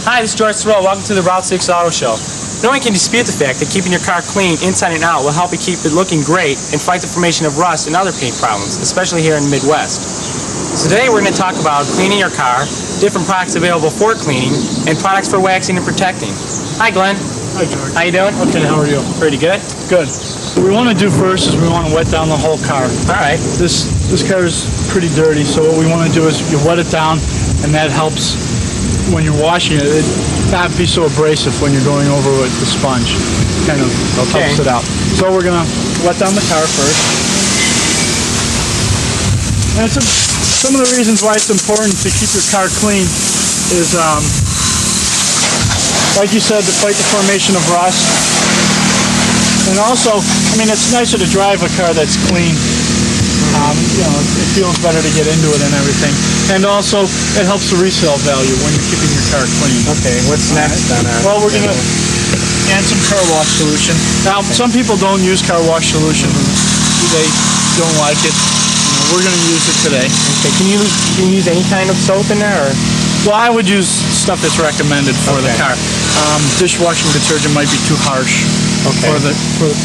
Hi, this is George Sorrell. Welcome to the Route 6 Auto Show. No one can dispute the fact that keeping your car clean inside and out will help you keep it looking great and fight the formation of rust and other paint problems, especially here in the Midwest. So today we're going to talk about cleaning your car, different products available for cleaning, and products for waxing and protecting. Hi, Glenn. Hi, George. How you doing? Okay, how are you? Pretty good. Good. What we want to do first is we want to wet down the whole car. All right. This car is pretty dirty, so what we want to do is you wet it down, and that helps when you're washing it. It not be so abrasive when you're going over with the sponge. Kind of helps it out. So we're going to wet down the car first. And some of the reasons why it's important to keep your car clean is, like you said, to fight the formation of rust. And also, I mean, it's nicer to drive a car that's clean. You know, it feels better to get into it and everything. And also, it helps the resale value when you're keeping your car clean. Okay, what's next on our... Well, we're going to add some car wash solution. Now, some people don't use car wash solution. They don't like it. We're going to use it today. Okay, can you use any kind of soap in there? Or? Well, I would use stuff that's recommended for the car. Dishwashing detergent might be too harsh for the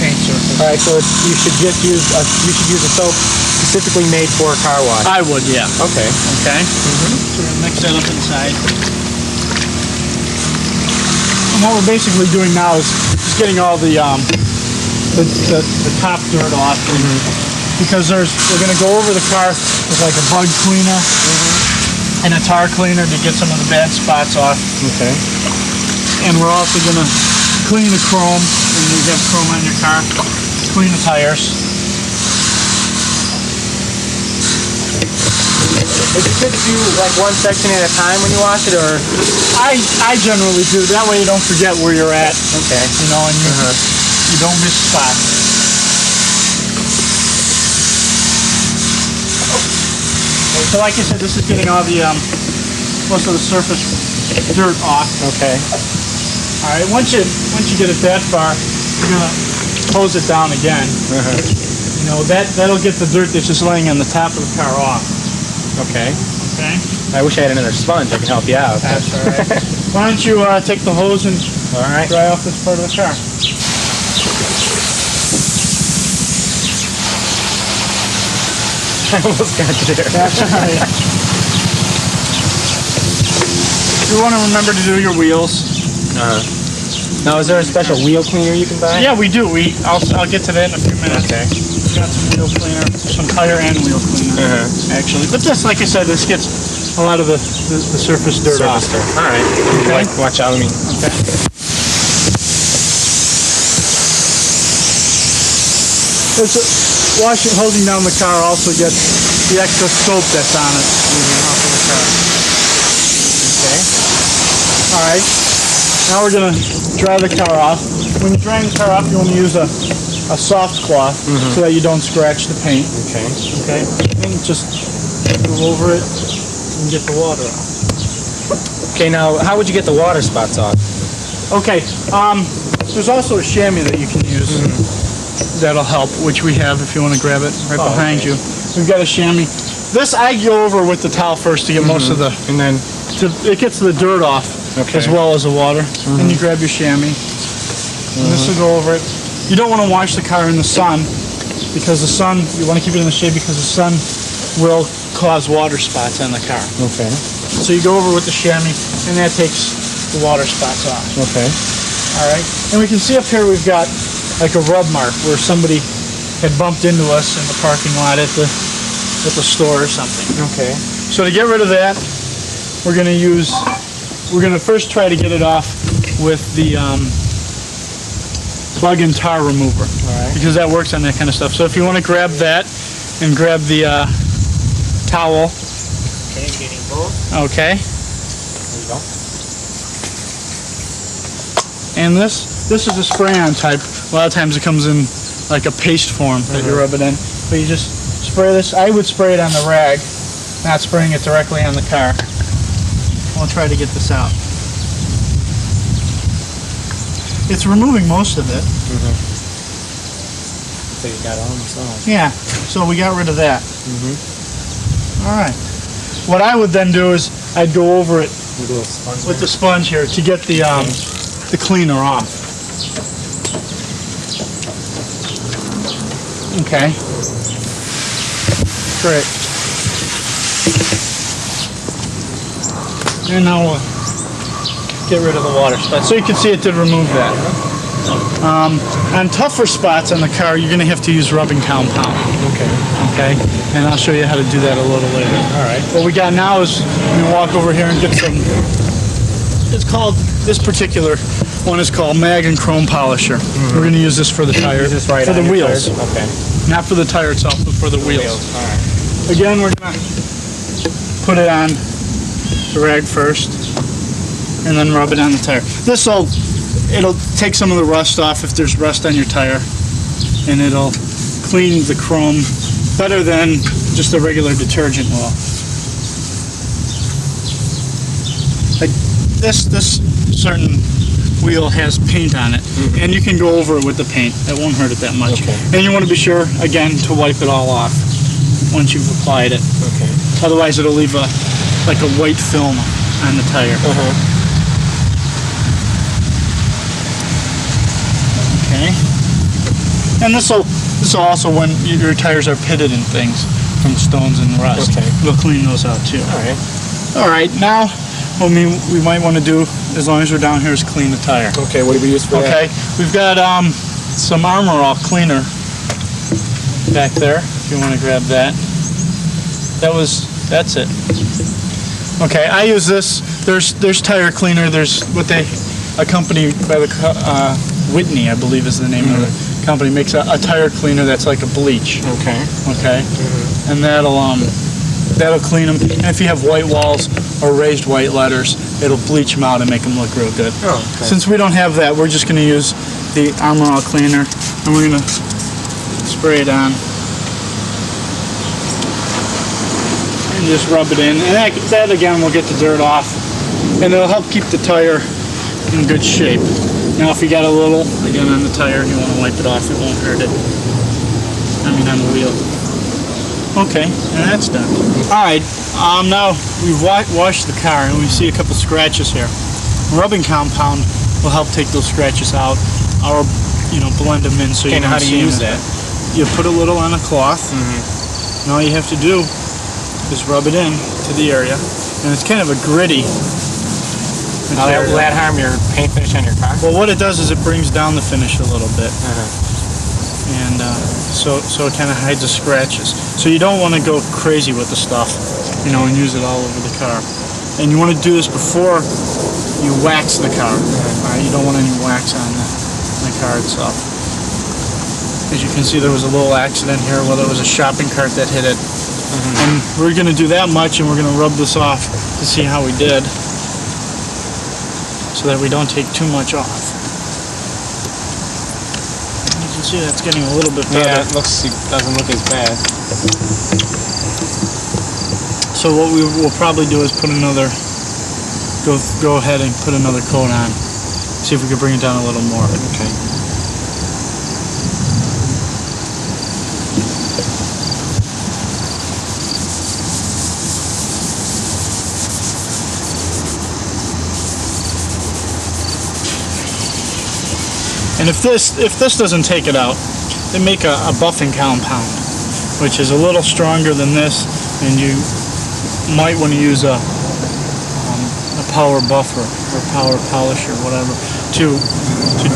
paint surface. All right, so you should just use a soap specifically made for a car wash. I would, yeah. Okay. Okay. So we're gonna mix that up inside. And what we're basically doing now is just getting all the top dirt off, because we're gonna go over the car with like a bug cleaner and a tar cleaner to get some of the bad spots off. Okay. And we're also gonna clean the chrome, and you have chrome on your car. Clean the tires. Is it good to do like one section at a time when you wash it, or? I generally do. That way you don't forget where you're at. Okay. You know, and you don't miss spots. So like I said, this is getting all the most of the surface dirt off. Okay. All right. Once you get it that far, you're gonna hose it down again. You know, that'll get the dirt that's just laying on the top of the car off. Okay. Okay. I wish I had another sponge. I can help you out. That's all right. Why don't you take the hose and dry off this part of the car? I almost got you there. That's all right. You want to remember to do your wheels. Now, is there a special wheel cleaner you can buy? Yeah, we do. I'll get to that in a few minutes. Okay. We've got some wheel cleaner, some tire and wheel cleaner, actually. But this, like I said, this gets a lot of the surface dirt off. All right. Okay. Watch out. Okay. Holding down the car also gets the extra soap that's on it off of the car. Okay. All right. Now we're going to dry the car off. When you're drying the car off, you want to use a soft cloth so that you don't scratch the paint. Okay. Okay. And just go over it and get the water off. Okay. Now, how would you get the water spots off? Okay. There's also a chamois that you can use. That'll help, which we have if you want to grab it right behind you. We've got a chamois. This I go over with the towel first to get most of the, and then it gets the dirt off as well as the water. Then you grab your chamois. And this will go over it. You don't want to wash the car in the sun, because the sun, you want to keep it in the shade because the sun will cause water spots on the car. Okay. So you go over with the chamois, and that takes the water spots off. Okay. All right. And we can see up here we've got like a rub mark where somebody had bumped into us in the parking lot at the store or something. Okay. So to get rid of that, we're going to first try to get it off with the bug and tar remover. All right. Because that works on that kind of stuff. So if you want to grab that and grab the towel. Okay, getting both. Okay. There you go. And this is a spray-on type. A lot of times it comes in like a paste form that you rub it in. But you just spray this. I would spray it on the rag, not spraying it directly on the car. We'll try to get this out. It's removing most of it. So you got it almost all. Yeah, so we got rid of that. All right. What I would then do is I'd go over it With a little sponge. with the sponge here to get the cleaner off. Okay. Great. And now we'll get rid of the water spots. So you can see it did remove that. On tougher spots on the car, you're going to have to use rubbing compound. Okay. Okay? And I'll show you how to do that a little later. All right. What we got now is we walk over here and get some. It's called, this particular one is called Mag and Chrome Polisher. We're going to use this for the tire, Use this right for the on your wheels. tires? Okay. Not for the tire itself, but for the wheels. All right. Again, we're going to put it on the rag first and then rub it on the tire. It'll take some of the rust off if there's rust on your tire, and it'll clean the chrome better than just a regular detergent will. Like this certain wheel has paint on it, and you can go over it with the paint. It won't hurt it that much. Okay. And you want to be sure, again, to wipe it all off once you've applied it. Okay. Otherwise, it'll leave like a white film on the tire. Okay. And this will also, when your tires are pitted and things from stones and rust, Okay. we'll clean those out too. All right. All right. Now, what we might want to do, as long as we're down here, is clean the tire. Okay. What do we use for that? Okay. We've got some Armor All cleaner back there. If you want to grab that. That's it. Okay. I use this. There's tire cleaner. There's a company by the Whitney, I believe is the name of the company, makes a tire cleaner that's like a bleach. Okay. Okay. And that'll clean them. And if you have white walls or raised white letters, it'll bleach them out and make them look real good. Oh, okay. Since we don't have that, we're just going to use the Armor All cleaner, and we're going to spray it on and just rub it in. And that again will get the dirt off, and it'll help keep the tire in good shape. Now, if you got a little, again, on the tire, you want to wipe it off. It won't hurt it. I mean, on the wheel. Okay, and that's done. All right, now we've washed the car, and we see a couple scratches here. Rubbing compound will help take those scratches out, or blend them in so you And don't how do see you use them. that? You put a little on a cloth, and all you have to do is rub it in to the area, and it's kind of a gritty Now, will that harm your paint finish on your car? Well, what it does is it brings down the finish a little bit, and so it kind of hides the scratches. So you don't want to go crazy with the stuff, and use it all over the car. And you want to do this before you wax the car. All right? You don't want any wax on the car itself. As you can see, there was a little accident here. Well, there was a shopping cart that hit it, and we're going to do that much, and we're going to rub this off to see how we did, so that we don't take too much off. You can see that's getting a little bit better. Yeah, it doesn't look as bad. So what we will probably do is put another, go ahead and put another coat on. See if we can bring it down a little more. Okay. And if this doesn't take it out, they make a buffing compound, which is a little stronger than this, and you might want to use a power buffer or power polisher, whatever, to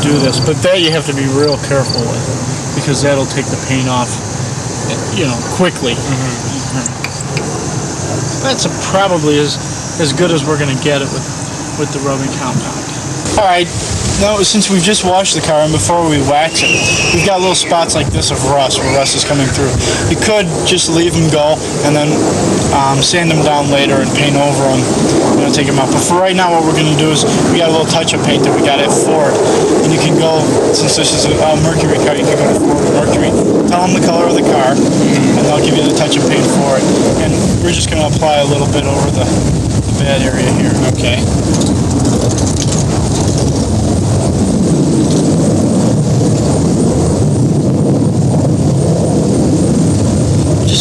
do this. But that you have to be real careful with, because that'll take the paint off, quickly. That's probably as good as we're going to get it with the rubbing compound. All right. Now, since we've just washed the car and before we wax it, we've got little spots like this of rust, where rust is coming through. You could just leave them go and then sand them down later and paint over them, take them out. But for right now, what we're going to do is we got a little touch-up paint that we got at Ford, and you can go, since this is a Mercury car, you can go to Ford or Mercury, tell them the color of the car, and they'll give you the touch-up paint for it. And we're just going to apply a little bit over the bad area here. Okay.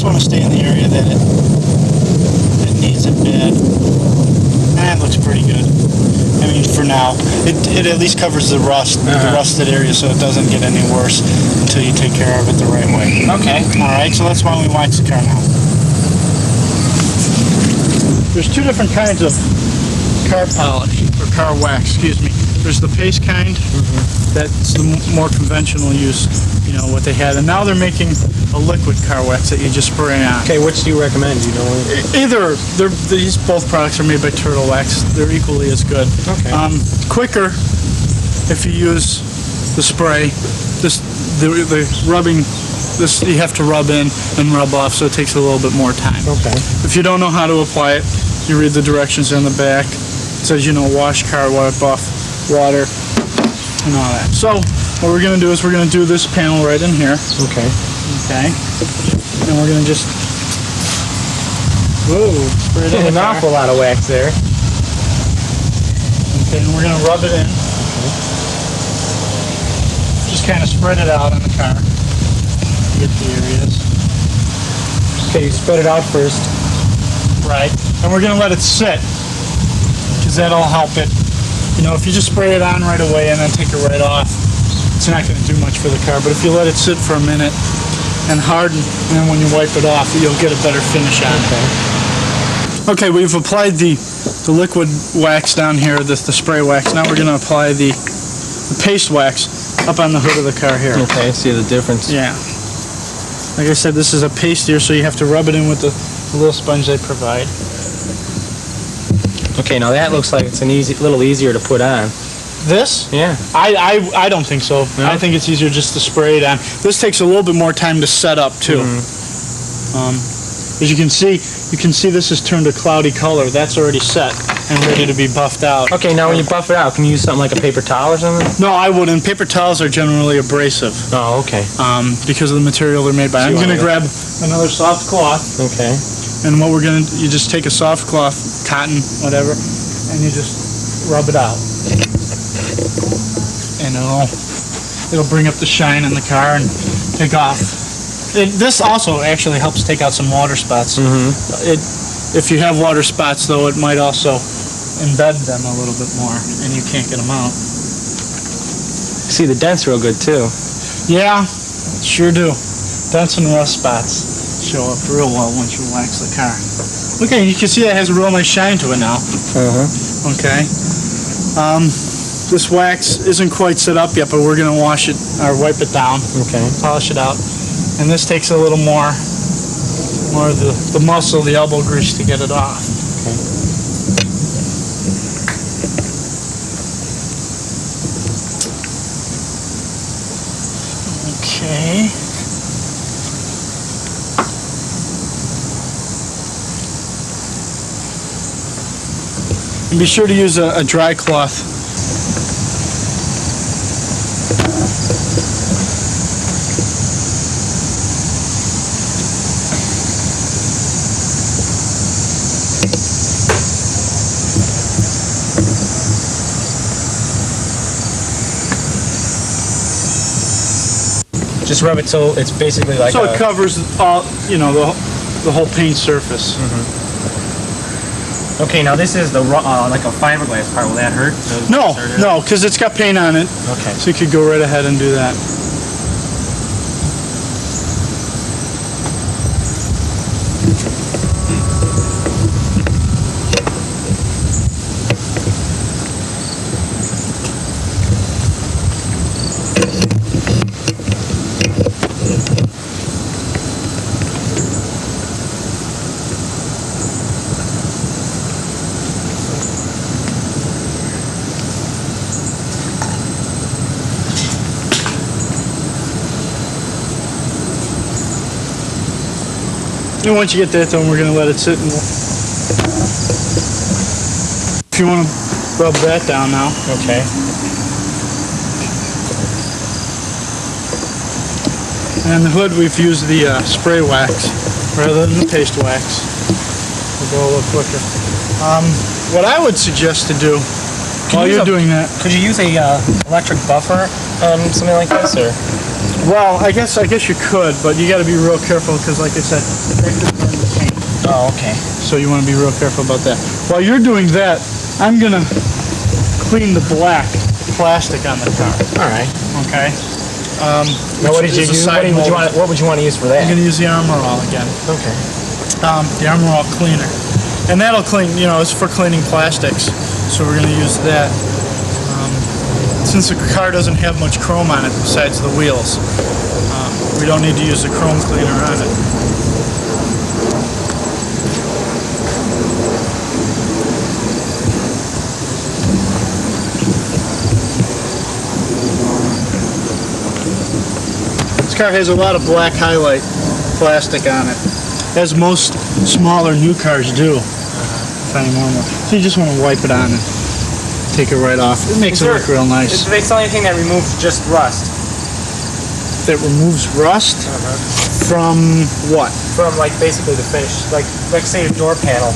Want to stay in the area that it needs it bad. That looks pretty good. I mean, for now. It at least covers the rust, the rusted area, so it doesn't get any worse until you take care of it the right way. Okay. Alright, so that's why we wax the car now. There's two different kinds of car polish, or car wax, excuse me. There's the paste kind, that's the more conventional use, you know, what they had. And now they're making a liquid car wax that you just spray on. Okay, which do you recommend? Do you know? Either. These both products are made by Turtle Wax. They're equally as good. Okay. Quicker if you use the spray. The rubbing, this you have to rub in and rub off, so it takes a little bit more time. Okay. If you don't know how to apply it, you read the directions on the back. It says, you know, wash car, wipe off water, and all that. So what we're going to do is we're going to do this panel right in here. Okay. Okay. And we're going to just, whoa, spray it in An awful lot of wax there. Okay, and we're going to rub it in. Just kind of spread it out on the car. Get the areas. Okay, you spread it out first. Right. And we're going to let it sit, because that'll help it. You know, if you just spray it on right away and then take it right off, it's not going to do much for the car. But if you let it sit for a minute and harden, and then when you wipe it off, you'll get a better finish on it. Okay, we've applied the liquid wax down here, the spray wax. Now we're going to apply the paste wax up on the hood of the car here. Okay, see the difference. Yeah. Like I said, this is a paste here, so you have to rub it in with the little sponge they provide. Okay, now that looks like it's little easier to put on. This? Yeah. I don't think so. No? I think it's easier just to spray it on. This takes a little bit more time to set up too. As you can see this has turned a cloudy color. That's already set and ready to be buffed out. Okay, now when you buff it out, can you use something like a paper towel or something? No, I wouldn't. Paper towels are generally abrasive. Oh, okay. Because of the material they're made by. I'm going to grab another soft cloth. Okay. And what you just take a soft cloth, cotton, whatever, and you just rub it out. And it'll bring up the shine in the car and take off. This also actually helps take out some water spots. If you have water spots, though, it might also embed them a little bit more, and you can't get them out. See, the dent's real good, too. Yeah, sure do. Dents and rust spots show up real well once you wax the car. Okay, you can see it has a real nice shine to it now. Okay. This wax isn't quite set up yet, but we're going to wash it, or wipe it down. Okay. Polish it out. And this takes a little more of the muscle, the elbow grease to get it off. Okay. And be sure to use a dry cloth. Just rub it so it's basically like so it covers all, you know, the whole paint surface. Okay, now this is the like a fiberglass part. Will that hurt? No, because it's got paint on it. Okay. So you could go right ahead and do that. And once you get that done, we're going to let it sit. And if you want to rub that down now. Okay. And the hood, we've used the spray wax rather than the paste wax. It'll go a little quicker. What I would suggest to do while you're doing that. Could you use a electric buffer on something like this, or? Well, I guess you could, but you got to be real careful because, like I said, that could burn the paint. Oh, okay. So you want to be real careful about that. While you're doing that, I'm gonna clean the black plastic on the car. All right. Okay. Now, what would you want to use for that? I'm gonna use the Armor All again. Okay. The Armor All cleaner, and that'll clean. You know, it's for cleaning plastics, so we're gonna use that. Since the car doesn't have much chrome on it besides the wheels, we don't need to use the chrome cleaner on it. This car has a lot of black highlight plastic on it, as most smaller new cars do. So you just want to wipe it on and take it right off. It makes it look real nice. Do they sell anything that removes just rust? That removes rust? From what? From like basically the finish. Like say your door panel.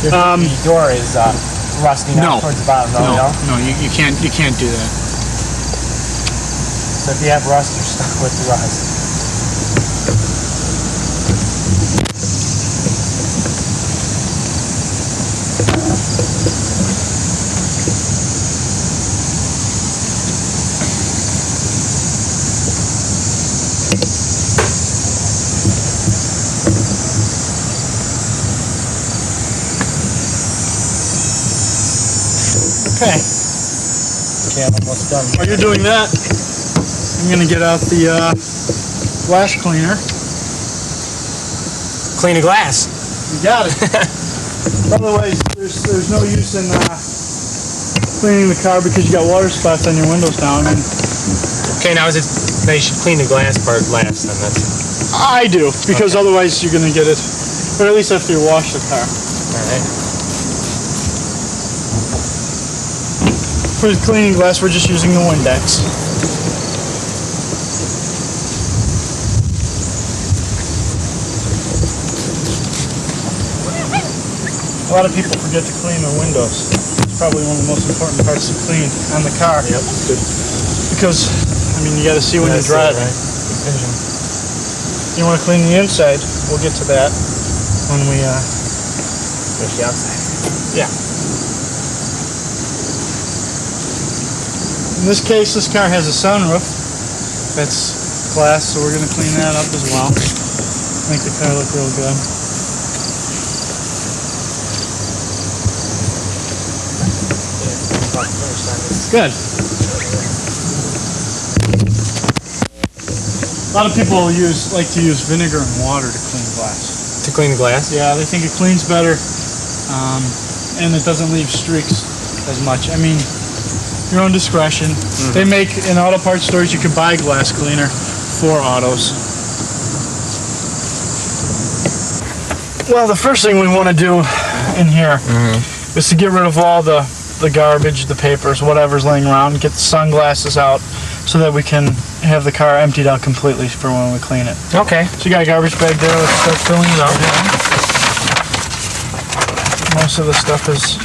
Your door is rusty now towards the bottom. No, you can't do that. So if you have rust, you're stuck with the rust. Okay. Okay, I'm almost done. While you're doing that, I'm going to get out the glass cleaner. Clean the glass. You got it. Otherwise, there's no use in cleaning the car because you got water spots on your windows now. I mean, okay, now you should clean the glass part last, then that's. I do, because otherwise you're going to get it, or at least after you wash the car. All right. For the cleaning glass, we're just using the Windex. A lot of people forget to clean their windows. It's probably one of the most important parts to clean on the car. Yep. Good. Because, I mean, you got to see when you're driving. Right. You want to clean the inside. We'll get to that when we finish the outside. Yeah. In this case, this car has a sunroof. That's glass, so we're going to clean that up as well. Make the car look real good. Good. A lot of people like to use vinegar and water to clean glass. To clean the glass? Yeah, they think it cleans better, and it doesn't leave streaks as much. I mean, your own discretion. Mm-hmm. They make, in auto parts stores, you can buy glass cleaner for autos. Well, the first thing we want to do in here is to get rid of all the garbage, the papers, whatever's laying around, get the sunglasses out so that we can have the car emptied out completely for when we clean it. Okay. So you got a garbage bag there, let's start filling it up. Most of the stuff is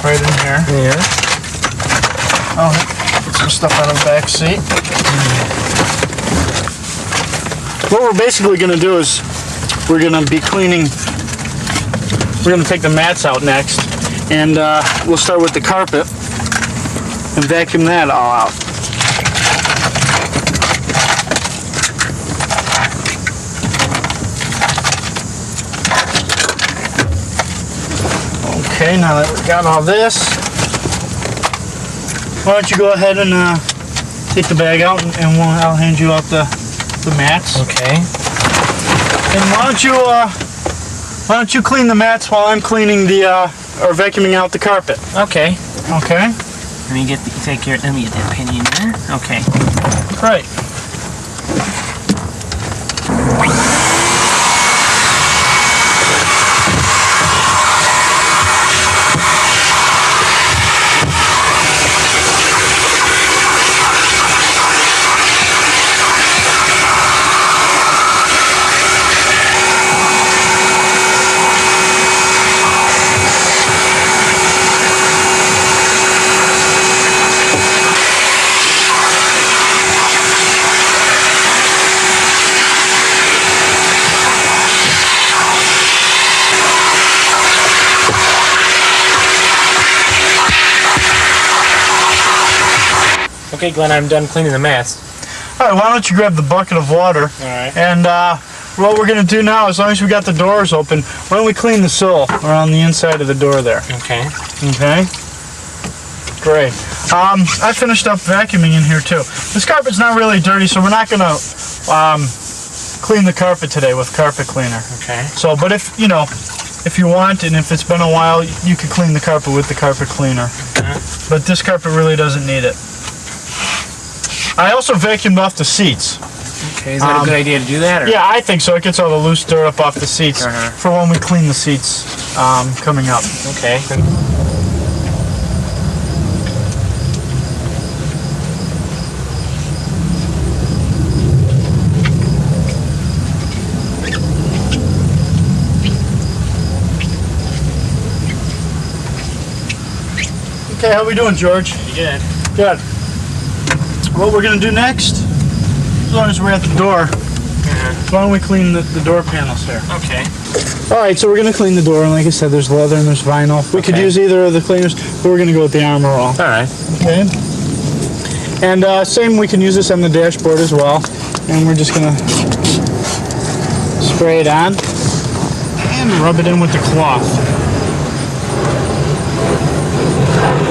right in here. Yeah. I'll get some stuff out of the back seat. What we're basically going to do is we're going to be cleaning, we're going to take the mats out next, and we'll start with the carpet and vacuum that all out. Okay, now that we've got all this, why don't you go ahead and take the bag out, and I'll hand you out the mats. Okay. And why don't you clean the mats while I'm cleaning or vacuuming out the carpet? Okay. Okay. Let me get that penny in there. Okay. Great. Okay, Glenn, I'm done cleaning the mats. All right, why don't you grab the bucket of water? All right. And what we're going to do now, as long as we got the doors open, why don't we clean the sill around the inside of the door there? Okay. Okay. Great. I finished up vacuuming in here too. This carpet's not really dirty, so we're not going to clean the carpet today with carpet cleaner. Okay. So, but if you know, if you want, and if it's been a while, you could clean the carpet with the carpet cleaner. Okay. But this carpet really doesn't need it. I also vacuumed off the seats. Okay, is that a good idea to do that? Or? Yeah, I think so. It gets all the loose dirt up off the seats for when we clean the seats coming up. Okay. Okay, how we doing, George? Pretty good. Good. What we're going to do next, as long as we're at the door, why don't we clean the door panels here? Okay. Alright, so we're going to clean the door, and like I said, there's leather and there's vinyl. We could use either of the cleaners, but we're going to go with the Armor All. Alright. Okay. And same, we can use this on the dashboard as well. And we're just going to spray it on and rub it in with the cloth.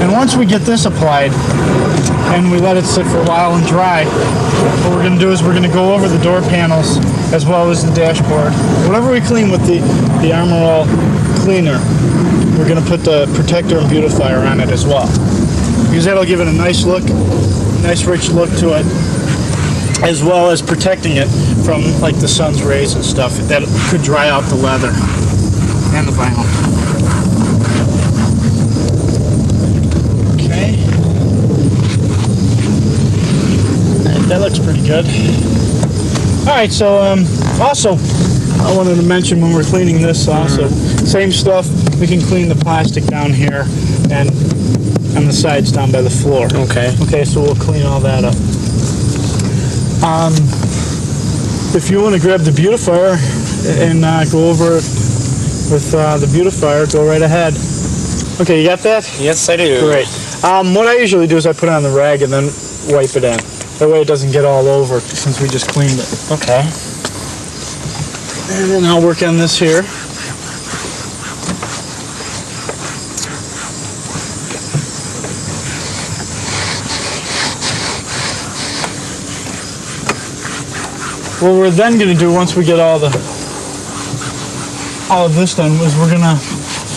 And once we get this applied, and we let it sit for a while and dry, what we're going to do is we're going to go over the door panels as well as the dashboard. Whatever we clean with the Armor All cleaner, we're going to put the protector and beautifier on it as well. Because that'll give it a nice look, nice rich look to it, as well as protecting it from like the sun's rays and stuff. That could dry out the leather and the vinyl. That looks pretty good. Alright, so also I wanted to mention when we're cleaning this also, same stuff, we can clean the plastic down here and on the sides down by the floor. Okay. Okay, so we'll clean all that up. If you want to grab the beautifier and go over it with the beautifier, go right ahead. Okay, you got that? Yes, I do. Great. What I usually do is I put it on the rag and then wipe it in. That way it doesn't get all over since we just cleaned it. Okay. And then I'll work on this here. What we're then going to do once we get all of this done is we're going to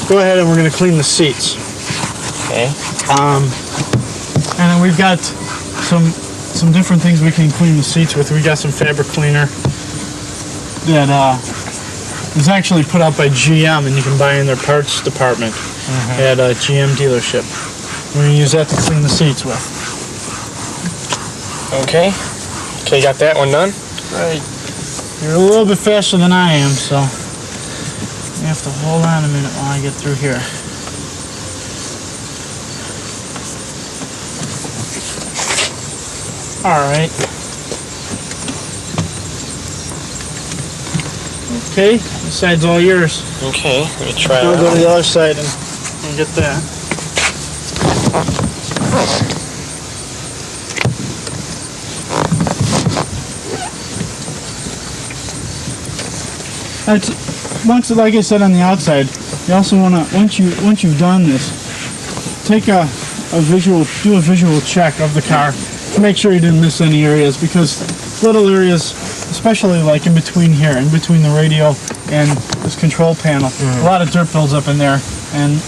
go ahead and we're going to clean the seats. Okay. And then we've got some different things we can clean the seats with. We got some fabric cleaner that is actually put out by GM, and you can buy in their parts department at a GM dealership. We're going to use that to clean the seats with. Okay. Okay, got that one done? Right. You're a little bit faster than I am, so you have to hold on a minute while I get through here. Alright. Okay, this side's all yours. Okay, let me try We'll that. go to the other side and get that. Once, like I said on the outside, you also want to, once you've done this, take do a visual check of the car to make sure you didn't miss any areas, because little areas, especially like in between here, in between the radio and this control panel, a lot of dirt builds up in there, and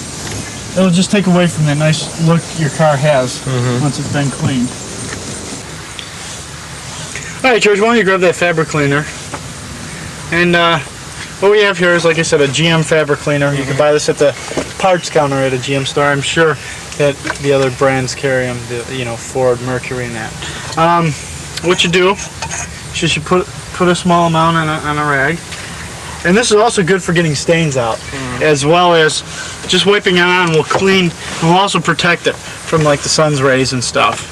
it'll just take away from that nice look your car has once it's been cleaned. Alright, George, why don't you grab that fabric cleaner? And what we have here is, like I said, a GM fabric cleaner. You can buy this at the parts counter at a GM store. I'm sure that the other brands carry them, Ford, Mercury, and that. What you do is you should put a small amount on a rag. And this is also good for getting stains out, as well as just wiping it on will clean, and will also protect it from like the sun's rays and stuff.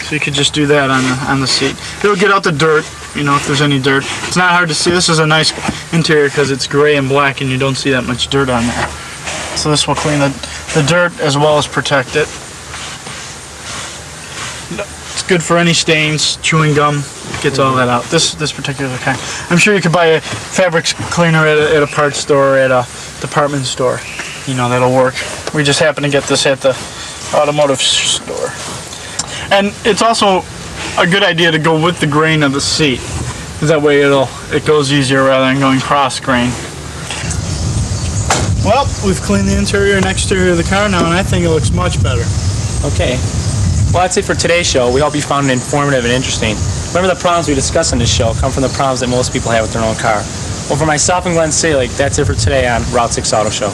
So you could just do that on the seat. It'll get out the dirt, if there's any dirt. It's not hard to see. This is a nice interior because it's gray and black and you don't see that much dirt on there. So this will clean the dirt as well as protect it. It's good for any stains, chewing gum, gets all that out. This particular kind. I'm sure you could buy a fabric cleaner at a parts store or at a department store. You know, that'll work. We just happen to get this at the automotive store. And it's also a good idea to go with the grain of the seat. That way it goes easier rather than going cross grain. Well, we've cleaned the interior and exterior of the car now, and I think it looks much better. Okay. Well, that's it for today's show. We hope you found it informative and interesting. Remember, the problems we discuss in this show come from the problems that most people have with their own car. Well, for myself and Glenn Salick, that's it for today on Route 6 Auto Show.